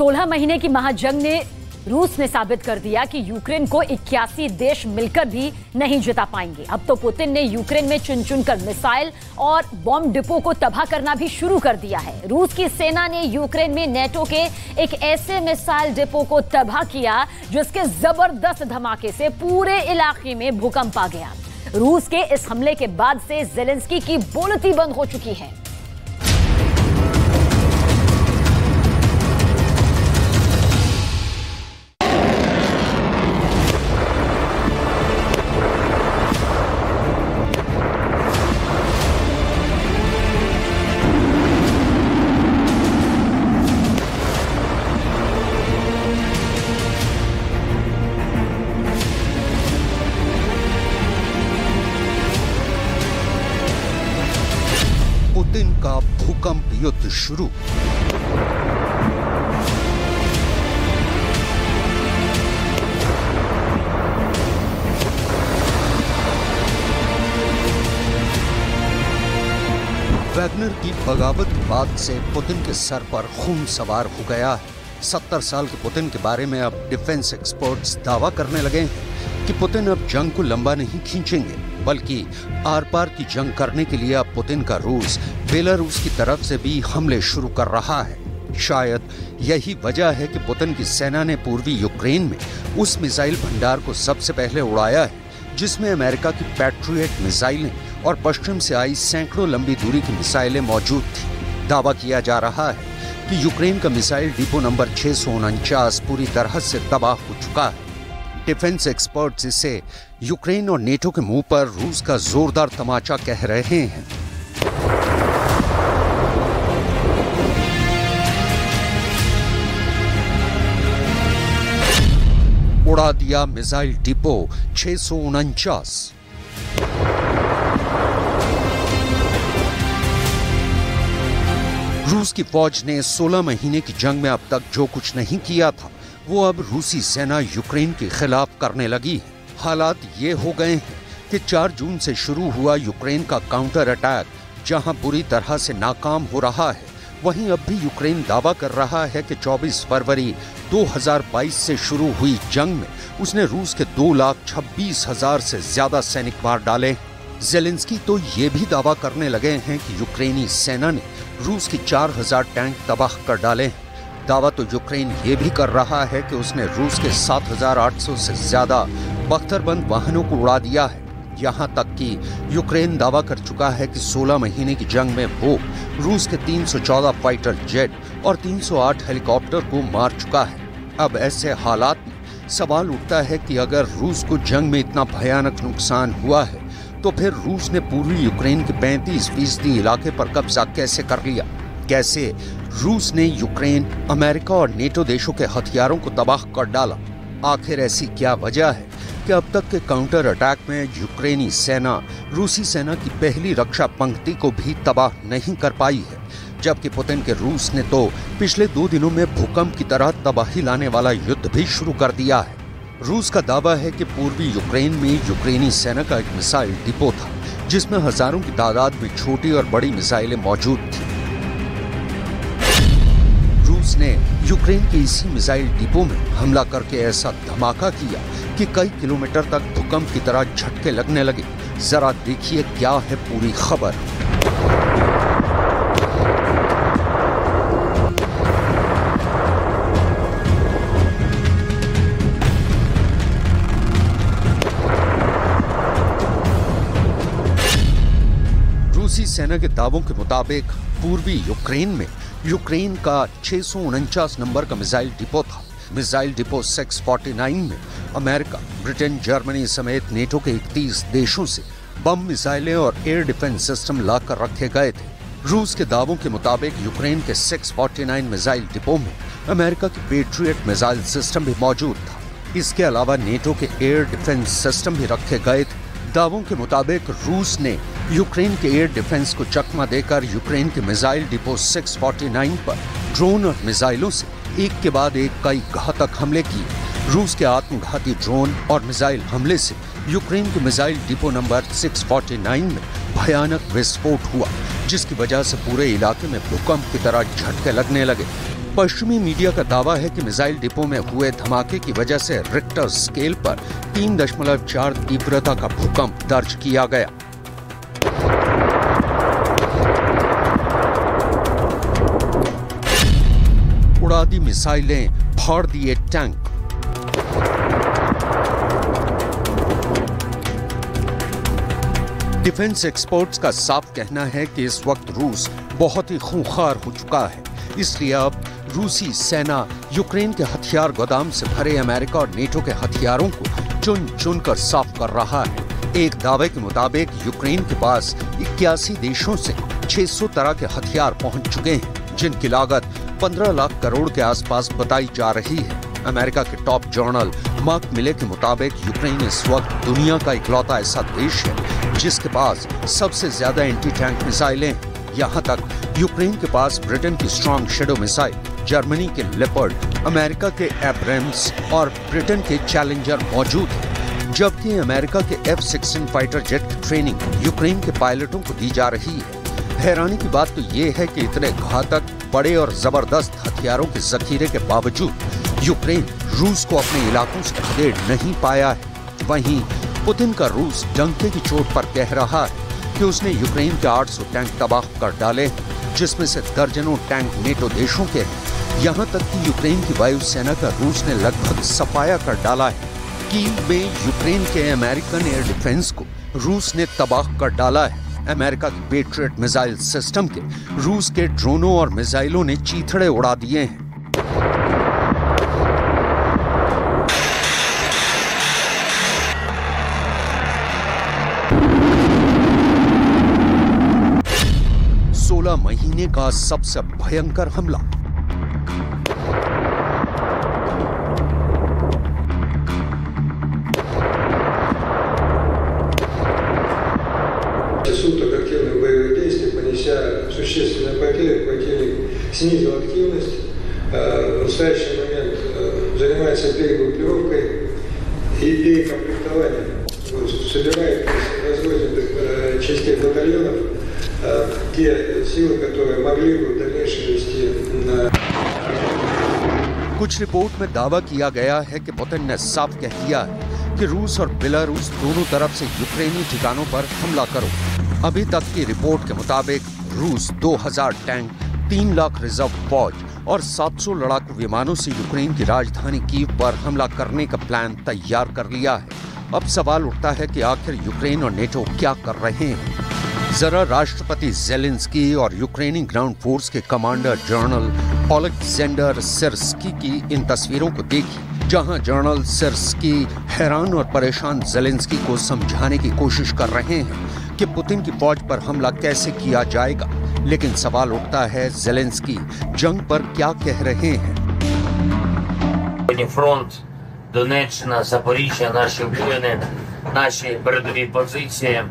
16 महीने की महाजंग ने रूस ने साबित कर दिया कि यूक्रेन को 81 देश मिलकर भी नहीं जिता पाएंगे। अब तो पुतिन ने यूक्रेन में चुन चुनकर मिसाइल और बॉम्ब डिपो को तबाह करना भी शुरू कर दिया है। रूस की सेना ने यूक्रेन में नेटो के एक ऐसे मिसाइल डिपो को तबाह किया जिसके जबरदस्त धमाके से पूरे इलाके में भूकंप आ गया। रूस के इस हमले के बाद से ज़ेलेंस्की की बोलती बंद हो चुकी है। पुतिन का भूकंप युद्ध शुरू। वैगनर की बगावत के बाद से पुतिन के सर पर खून सवार हो गया है। 70 साल के पुतिन के बारे में अब डिफेंस एक्सपर्ट्स दावा करने लगे हैं कि पुतिन अब जंग को लंबा नहीं खींचेंगे, बल्कि आर पार की जंग करने के लिए अब पुतिन का रूस बेलारूस की तरफ से भी हमले शुरू कर रहा है। शायद यही वजह है कि पुतिन की सेना ने पूर्वी यूक्रेन में उस मिसाइल भंडार को सबसे पहले उड़ाया है जिसमें अमेरिका की पैट्रियट मिसाइलें और पश्चिम से आई सैकड़ों लंबी दूरी की मिसाइलें मौजूद थी। दावा किया जा रहा है कि यूक्रेन का मिसाइल डिपो नंबर 649 पूरी तरह से तबाह हो चुका है। डिफेंस एक्सपर्ट्स इसे यूक्रेन और नेटो के मुंह पर रूस का जोरदार तमाचा कह रहे हैं। उड़ा दिया मिसाइल डिपो 649। रूस की फौज ने 16 महीने की जंग में अब तक जो कुछ नहीं किया था वो अब रूसी सेना यूक्रेन के खिलाफ करने लगी है। हालात ये हो गए हैं कि 4 जून से शुरू हुआ यूक्रेन का काउंटर अटैक जहां बुरी तरह से नाकाम हो रहा है, वहीं अब भी यूक्रेन दावा कर रहा है कि 24 फरवरी 2022 से शुरू हुई जंग में उसने रूस के 2,26,000 से ज्यादा सैनिक मार डाले। ज़ेलेंस्की तो ये भी दावा करने लगे हैं कि यूक्रेनी सेना ने रूस की 4,000 टैंक तबाह कर डाले। दावा तो यूक्रेन ये भी कर रहा है कि उसने रूस के 7,800 से ज्यादा बख्तरबंद वाहनों को उड़ा दिया है। यहाँ तक कि यूक्रेन दावा कर चुका है कि 16 महीने की जंग में वो रूस के 314 फाइटर जेट और 308 हेलीकॉप्टर को मार चुका है। अब ऐसे हालात में सवाल उठता है कि अगर रूस को जंग में इतना भयानक नुकसान हुआ है तो फिर रूस ने पूर्वी यूक्रेन के 35% इलाके पर कब्जा कैसे कर लिया? कैसे रूस ने यूक्रेन, अमेरिका और नेटो देशों के हथियारों को तबाह कर डाला? आखिर ऐसी क्या वजह है कि अब तक के काउंटर अटैक में यूक्रेनी सेना रूसी सेना की पहली रक्षा पंक्ति को भी तबाह नहीं कर पाई है, जबकि पुतिन के रूस ने तो पिछले 2 दिनों में भूकंप की तरह तबाही लाने वाला युद्ध भी शुरू कर दिया है। रूस का दावा है कि पूर्वी यूक्रेन में यूक्रेनी सेना का एक मिसाइल डिपो था जिसमें हजारों की तादाद में छोटी और बड़ी मिसाइलें मौजूद थी। रूस ने यूक्रेन के इसी मिसाइल डिपो में हमला करके ऐसा धमाका किया कि कई किलोमीटर तक भूकंप की तरह झटके लगने लगे। जरा देखिए क्या है पूरी खबर। रूसी सेना के दावों के मुताबिक पूर्वी यूक्रेन में यूक्रेन का 649 नंबर का मिसाइल डिपो था। मिसाइल डिपो 649 में अमेरिका, ब्रिटेन, जर्मनी समेत नेटो के 31 देशों से बम, मिसाइलें और एयर डिफेंस सिस्टम लाकर रखे गए थे। रूस के दावों के मुताबिक यूक्रेन के 649 मिसाइल डिपो में अमेरिका की पैट्रियट मिसाइल सिस्टम भी मौजूद था। इसके अलावा नेटो के एयर डिफेंस सिस्टम भी रखे गए थे। दावों के मुताबिक रूस ने यूक्रेन के एयर डिफेंस को चकमा देकर यूक्रेन के मिसाइल डिपो 649 पर ड्रोन और मिसाइलों से एक के बाद एक कई घातक हमले किए। रूस के आत्मघाती ड्रोन और मिसाइल हमले से यूक्रेन के मिसाइल डिपो नंबर 649 में भयानक विस्फोट हुआ, जिसकी वजह से पूरे इलाके में भूकंप की तरह झटके लगने लगे। पश्चिमी मीडिया का दावा है कि मिसाइल डिपो में हुए धमाके की वजह से रिक्टर स्केल पर 3.4 तीव्रता का भूकंप दर्ज किया गया। उड़ा दी मिसाइलें, फाड़ दिए टैंक। डिफेंस एक्सपर्ट्स का साफ कहना है कि इस वक्त रूस बहुत ही खूंखार हो चुका है, इसलिए अब रूसी सेना यूक्रेन के हथियार गोदाम से भरे अमेरिका और नेटो के हथियारों को चुन चुन कर साफ कर रहा है। एक दावे के मुताबिक यूक्रेन के पास 81 देशों से 600 तरह के हथियार पहुंच चुके हैं, जिनकी लागत 15 लाख करोड़ के आसपास बताई जा रही है। अमेरिका के टॉप जर्नल मार्क मिले के मुताबिक यूक्रेन इस वक्त दुनिया का इकलौता ऐसा देश है जिसके पास सबसे ज्यादा एंटी टैंक मिसाइलें हैं। यहाँ तक यूक्रेन के पास ब्रिटेन की स्ट्रॉन्ग शैडो मिसाइल, जर्मनी के लेपर्ड, अमेरिका के एब्राम्स और ब्रिटेन के चैलेंजर मौजूद है, जबकि अमेरिका के F-16 फाइटर जेट की ट्रेनिंग यूक्रेन के पायलटों को दी जा रही है। हैरानी की बात तो ये है कि इतने घातक, बड़े और जबरदस्त हथियारों के जखीरे के बावजूद यूक्रेन रूस को अपने इलाकों से खदेड़ नहीं पाया है। वहीं पुतिन का रूस डंके की चोट पर कह रहा है कि उसने यूक्रेन के 800 टैंक तबाह कर डाले, जिसमें से दर्जनों टैंक नेटो देशों के हैं। यहाँ तक कि यूक्रेन की वायुसेना का रूस ने लगभग सफाया कर डाला है। कीव में यूक्रेन के अमेरिकन एयर डिफेंस को रूस ने तबाह कर डाला है। अमेरिका के पेट्रियट मिसाइल सिस्टम के रूस के ड्रोनों और मिसाइलों ने चीथड़े उड़ा दिए हैं। महीने का सबसे भयंकर हमला। Суток активных боевых действий, понеся существенные потери, противник снизил активность. В настоящий момент занимается перегруппировкой и перекомплектованием. Собирает, разводит частей батальонов те силы, которые могли бы в дальнейшем вести на... कुछ रिपोर्ट में दावा किया गया है कि पुतिन ने साफ कह दिया है कि रूस और बेलारूस दोनों तरफ से यूक्रेनी ठिकानों पर हमला करो। अभी तक की रिपोर्ट के मुताबिक रूस 2000 टैंक, 3 लाख रिजर्व फौज और 700 लड़ाकू विमानों से यूक्रेन की राजधानी कीव पर हमला करने का प्लान तैयार कर लिया है। अब सवाल उठता है कि आखिर यूक्रेन और नेटो क्या कर रहे हैं। जरा राष्ट्रपति ज़ेलेंस्की और यूक्रेनी ग्राउंड फोर्स के कमांडर जनरल ओलेक्जेंडर सिर्स्की की इन तस्वीरों को देखिए, जहां जनरल सिर्स्की हैरान और परेशान ज़ेलेंस्की को समझाने की कोशिश कर रहे हैं कि पुतिन की फौज पर हमला कैसे किया जाएगा। लेकिन सवाल उठता है, ज़ेलेंस्की जंग पर क्या कह रहे हैं। Фронт, Донеччина, Запоріжжя, наші воїни, наші передові позиції,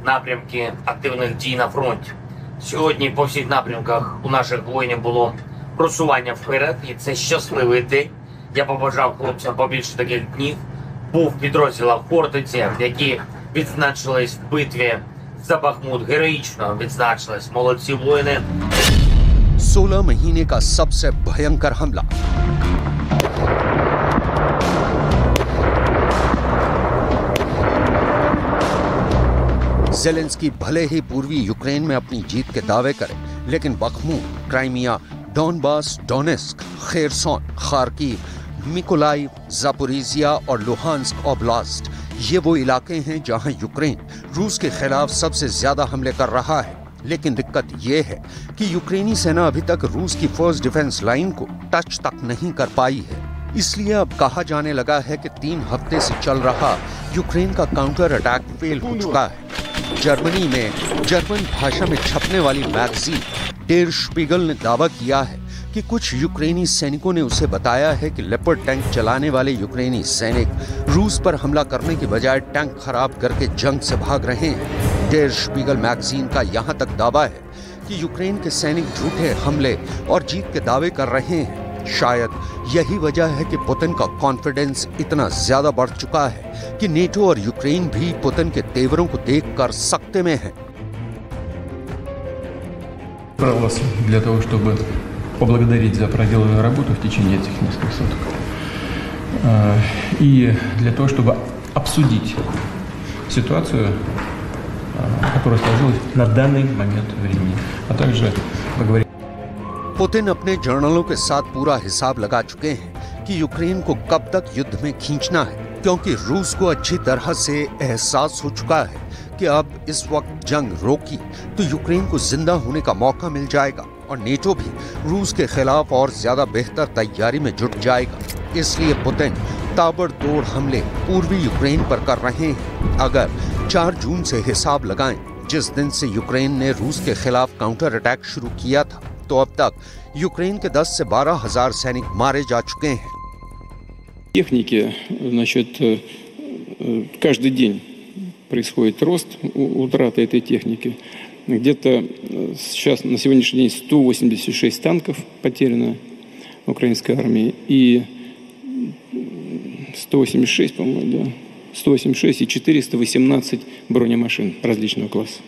напрямки активних дій на фронті. Сьогодні по всіх напрямках у наших воїнів було просування вперед, і це щасливий день. Я побажав хлопцям побільше таких днів. Був в підрозділах Хортиці, які відзначились в битві за Бахмут, героїчно відзначились. Молодці воїни. 16 महीने का सबसे भयंकर हमला। ज़ेलेंस्की भले ही पूर्वी यूक्रेन में अपनी जीत के दावे करे, लेकिन Bakhmut, Crimea, Donbas, Donetsk, Kherson, Kharkiv, Mykolaiv, Zaporizhzhia और लुहांस्क ओब्लास्ट ये वो इलाके हैं जहां यूक्रेन रूस के खिलाफ सबसे ज्यादा हमले कर रहा है। लेकिन दिक्कत ये है कि यूक्रेनी सेना अभी तक रूस की फर्स्ट डिफेंस लाइन को टच तक नहीं कर पाई है। इसलिए अब कहा जाने लगा है कि 3 हफ्ते से चल रहा यूक्रेन का काउंटर अटैक फेल हो चुका है। जर्मनी में जर्मन भाषा में छपने वाली मैगजीन डेर स्पीगल ने दावा किया है कि कुछ यूक्रेनी सैनिकों ने उसे बताया है कि लेपर्ड टैंक चलाने वाले यूक्रेनी सैनिक रूस पर हमला करने के बजाय टैंक खराब करके जंग से भाग रहे हैं। डेर स्पीगल मैगजीन का यहाँ तक दावा है कि यूक्रेन के सैनिक झूठे हमले और जीत के दावे कर रहे हैं। शायद यही वजह है कि पुतिन का कॉन्फिडेंस इतना ज्यादा बढ़ चुका है कि नेटो और यूक्रेन भी पुतिन के तेवरों को देखकर सख्ते में है। Для того, чтобы поблагодарить за проделанную работу в течение этих нескольких суток. И для того, чтобы обсудить ситуацию, которая сложилась на данный момент времени, а также поговорить. पुतिन अपने जर्नलों के साथ पूरा हिसाब लगा चुके हैं कि यूक्रेन को कब तक युद्ध में खींचना है, क्योंकि रूस को अच्छी तरह से एहसास हो चुका है कि अब इस वक्त जंग रोकी तो यूक्रेन को जिंदा होने का मौका मिल जाएगा और नेटो भी रूस के खिलाफ और ज्यादा बेहतर तैयारी में जुट जाएगा। इसलिए पुतिन ताबड़तोड़ हमले पूर्वी यूक्रेन पर कर रहे हैं। अगर 4 जून से हिसाब लगाएं, जिस दिन से यूक्रेन ने रूस के खिलाफ काउंटर अटैक शुरू किया था, तो अब तक यूक्रेन के 10 से 12 हजार सैनिक मारे जा चुके हैं। Техники, значит, каждый день происходит рост утраты этой техники. Где-то сейчас на сегодняшний день 186 танков потеряно украинской армии и 186, по-моему, да, 186 и 418 бронемашин различного класса.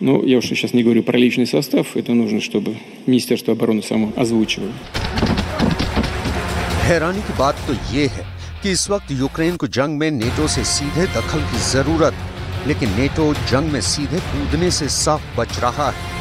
Но я уж сейчас не говорю про личный состав, это нужно, чтобы Министерство обороны само озвучивало. हैरानी की बात तो ये है कि इस वक्त यूक्रेन को जंग में नेटो से सीधे दखल की जरूरत है, लेकिन नेटो जंग में सीधे कूदने से साफ बच रहा है।